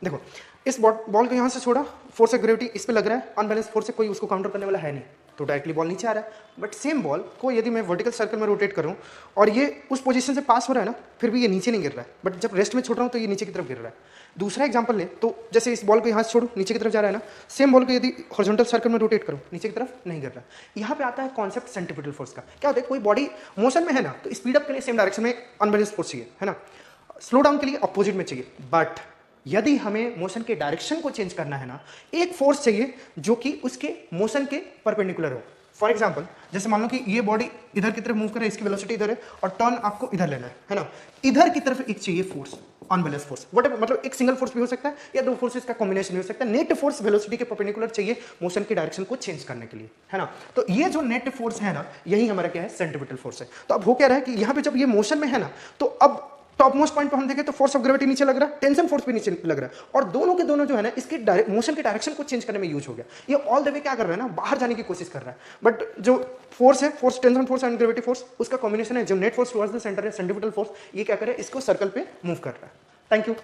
देखो इस बॉल को यहाँ से छोड़ा, फोर्स ऑफ ग्रेविटी इस पे लग रहा है, अनबैलेंस फोर्स से कोई उसको काउंटर करने वाला है नहीं, तो डायरेक्टली बॉल नीचे आ रहा है। बट सेम बॉल को यदि मैं वर्टिकल सर्कल में रोटेट करूँ और ये उस पोजीशन से पास हो रहा है ना, फिर भी ये नीचे नहीं गिर रहा है, बट जब रेस्ट में छोड़ रहा हूँ तो ये नीचे की तरफ गिर रहा है। दूसरा एग्जांपल ले तो जैसे इस बॉल को यहाँ से छोड़ू, नीचे की तरफ जा रहा है ना, सेम बॉल को यदि हॉरिजॉन्टल सर्कल में रोटेट करूँ, नीचे की तरफ नहीं गिर रहा है। यहाँ पे आता है कॉन्सेप्ट सेंट्रीपिटल फोर्स का। क्या होता है, कोई बॉडी मोशन में है ना, तो स्पीड अप के लिए सेम डायरेक्शन में अनबैलेंस फोर्स चाहिए, है ना, स्लो डाउन के लिए अपोजिट में चाहिए। बट यदि हमें मोशन के डायरेक्शन को चेंज करना है ना, एक फोर्स चाहिए जो कि उसके मोशन के परपेंडिकुलर हो। फॉर एग्जाम्पल जैसे मान लो कि ये बॉडी इधर की तरफ मूव कर रहा है, इसकी वेलोसिटी इधर है और टर्न आपको इधर लेना है ना, इधर की तरफ एक चाहिए फोर्स, अनबैलेंस फोर्स, व्हाटएवर, मतलब एक सिंगल फोर्स भी हो सकता है या दो फोर्सेस का कॉम्बिनेशन भी हो सकता है। नेट फोर्स वेलोसिटी के परपेंडिकुलर चाहिए मोशन के डायरेक्शन को चेंज करने के लिए, है ना। तो ये जो नेट फोर्स है ना, यही हमारा क्या है, सेंट्रीपिटल फोर्स है। तो अब हो क्या रहा है कि यहाँ पे जब ये मोशन में है ना, तो अब टॉप मोस्ट पॉइंट पर हम देखें तो फोर्स ऑफ ग्रेविटी नीचे लग रहा है, टेंशन फोर्स भी नीचे लग रहा है, और दोनों के दोनों जो है ना, इसके मोशन के डायरेक्शन को चेंज करने में यूज हो गया। ये ऑल द वे क्या कर रहा है ना, बाहर जाने की कोशिश कर रहा है। बट जो फोर्स है, force tension force and gravity force, उसका कॉम्बिनेशन है जो net force towards the centre है, सेंट्रीपिटल फोर्स, ये क्या करे, इसको सर्कल पे मूव कर रहा है। Thank you.